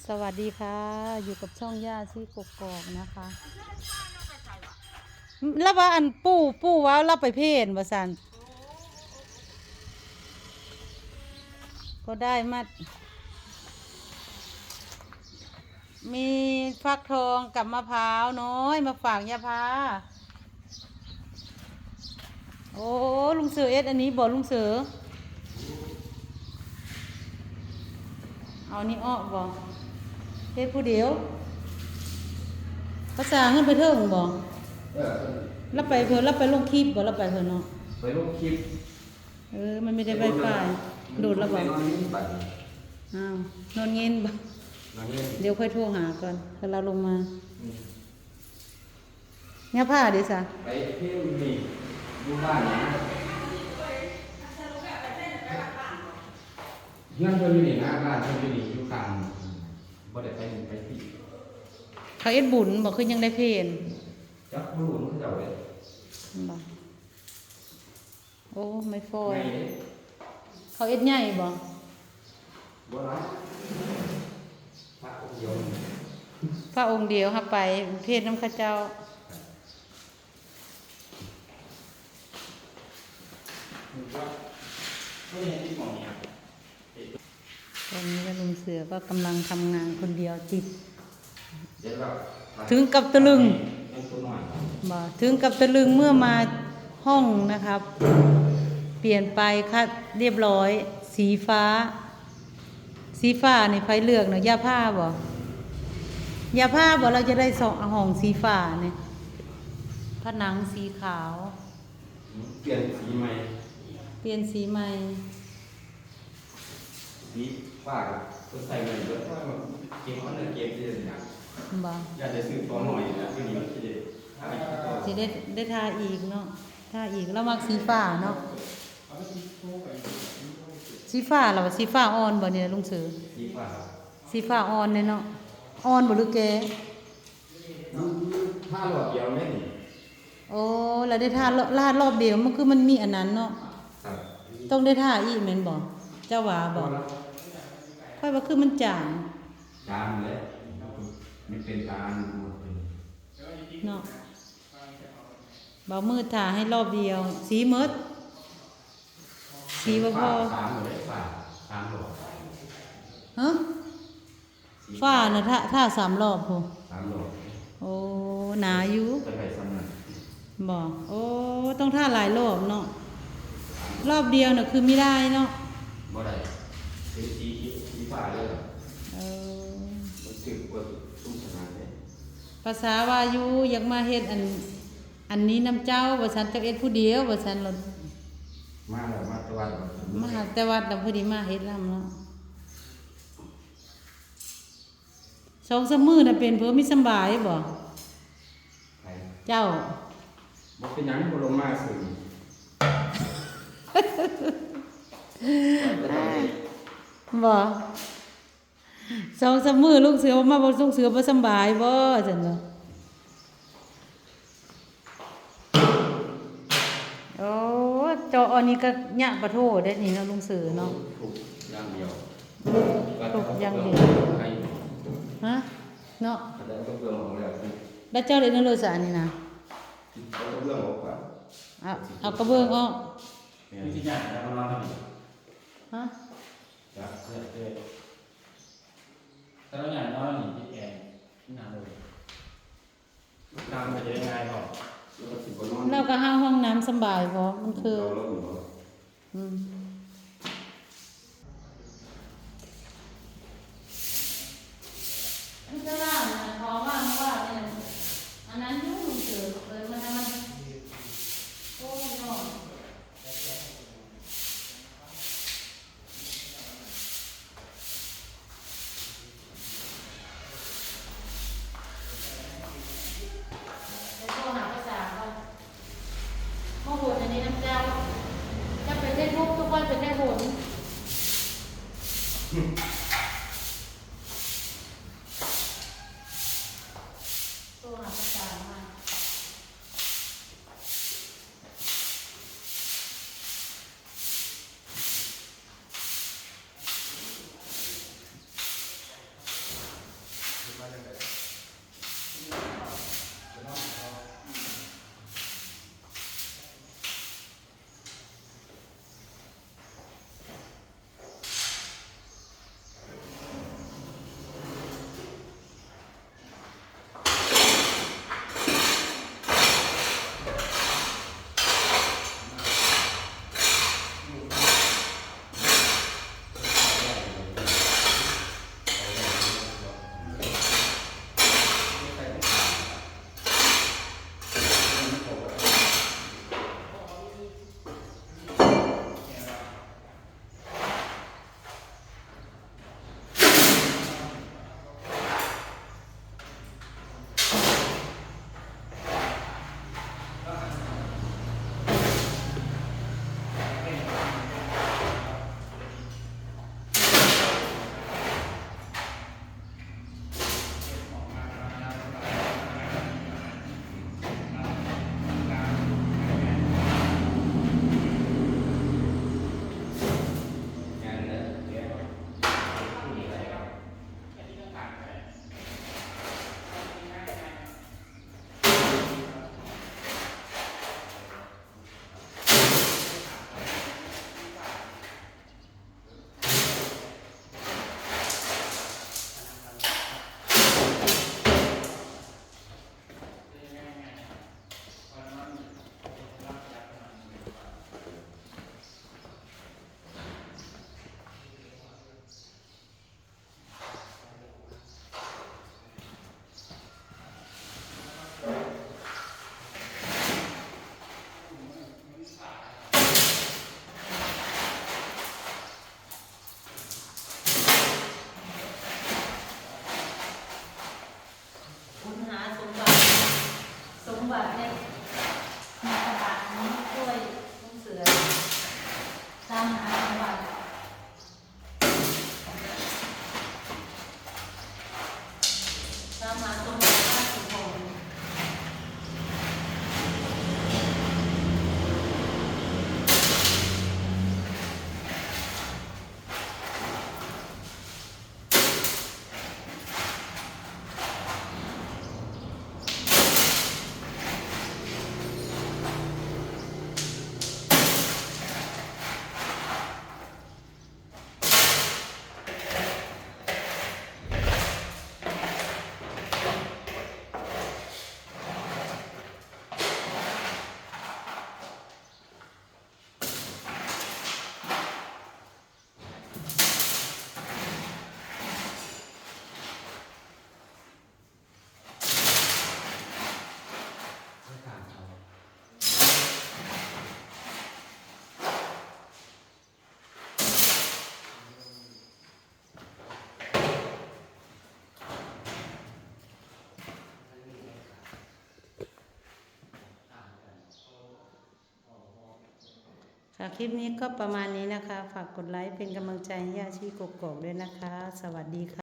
สวัสดีค่ะอยู่กับช่องย่าซี่กกอกนะคะแล้วว่าอันปู่ว่าเราไปเพลนว่าสันก็ได้มามีฟักทองกับมะพร้าวน้อยมาฝากยาพาโอ้ลุงเสือเอสอันนี้บอกลุงเสือเอานี่อ้อบอกเฮ็ดผู้เดียวภาษาเงินไปเทิงบอกรับไปเพิ่นรับไปลงคลิปบ่รับไปเพิ่นเนาะไปลงคลิปมันไม่ได้ใบป้ายโดดแล้วบอกอ้าวนอนเย็นบ่เดี๋ยวค่อยโทรหาก่อนถ้าเราลงมาเนี่ยผ้าดิซะไปเที่ยวนี่อยู่บ้านนะเพื่อนเพิ่นอยู่นี่นะบ้านเพิ่นอยู่นี่อยู่ข้างบ่ได้ไปที่เขาเอ็ดบุญบอกคือยังได้เพลนจักบ่รู้เขาเจ้าเลยบ่โอ้ไม่ฟอยเขาเอ็ดใหญ่บ่บ่ล่ะพระองค์เดียว พระองค์เดียวครับไปเพศน้ำข้าเจ้าตอนนี้ก็ลุงเสือก็กำลังทำงานคนเดียวจิตถึงกับตะลึงบ่ถึงกับตะลึงเมื่อมาห้องนะครับเปลี่ยนไปคัดเรียบร้อยสีฟ้านี่ไฟเลือกเนาะยาผ้าบ่ยาผ้าบ่เราจะได้สองห้องสีฟ้าเนี่ยผนังสีขาวเปลี่ยนสีใหม่สีฟ้าก็ใส่เงินเยอะเพราะว่าเกมมันเกมที่จะอย่างบ่อยากจะซื้อตัวหน่อยนะคือนี่มันสิได้ทาอีกเนาะทาอีกแล้วมักสีฟ้าเนาะสีฟ้าเราสีฟ้าอ่อนบ่เนี่ยลุงเสือสีฟ้าอ่อนเนี่ยเนาะอ่อนบ่หรือแกถ้ารอบเดียวไม่หนีโอ้แล้วได้ทาลาดรอบเดียวมันคือมันมีอันนั้นเนาะต้องได้ทาอีกแม่นบ่เจ้าว่าบ่ค่อยว่าคือมันจางเลยมันเป็นตาหมดเลยเนาะบ่มืดทาให้รอบเดียวสีหมดสีบ่พอ3เลย3รอบฮะฝ้าน่ะถ้า3 รอบพุ่น3 รอบโอ้หนาอยู่จะไปซ้ำนั่นบ่โอ้ต้องท่าหลายรอบเนาะรอบเดียวน่ะคือไม่ได้เนาะบ่ได้สีฟ้าเลยมันสึกว่าตุ้มขนาดนี้ภาษาวายุอยากมาเฮ็ดอันนี้น้ำเจ้าว่าฉันจะเอ็ดผู้เดียวว่าฉันล่ะมาแล้วมาตะวันมาแต่วัดน่ะพอดีมาเฮ็ดลำเนาะ2-3 มื้อน่ะเป็นเพิ่นมีสำบายบ่เจ้าบ่เป็นหยังบ่ลงมาสึบ่2-3 มื้อลูกเสือมาบ่ส่งเสือบ่สำบายบ่จังเนาะโอ้เจ้าอันนี้ก็ยะปะโทได้นี่เนาะลุงเสือเนาะถูกอย่างเดียวถูกอย่างเดียวฮะเนาะแล้วเจ้าเลยนั่นเลยสานี่นะเอากระเบื้องออกฮะแต่เราอย่างน้อยนี่ที่แอนนานเลยนานไปจะได้ง่ายก่อนเราก็ห้าห้องน้ำสบายพอมันคือมันจะล่าเพราะว่าเนี่ยอันนั้นยุ่งเกินเลยมันโอ้ยนอนโหดอันนี้น้ำเจ้าจะเป็นได้ทุกวันเป็นได้โหดตัวหาประจานมา ค่ะคลิปนี้ก็ประมาณนี้นะคะ ฝากกดไลค์เป็นกำลังใจให้ย่าชีกกอกด้วยนะคะ สวัสดีค่ะ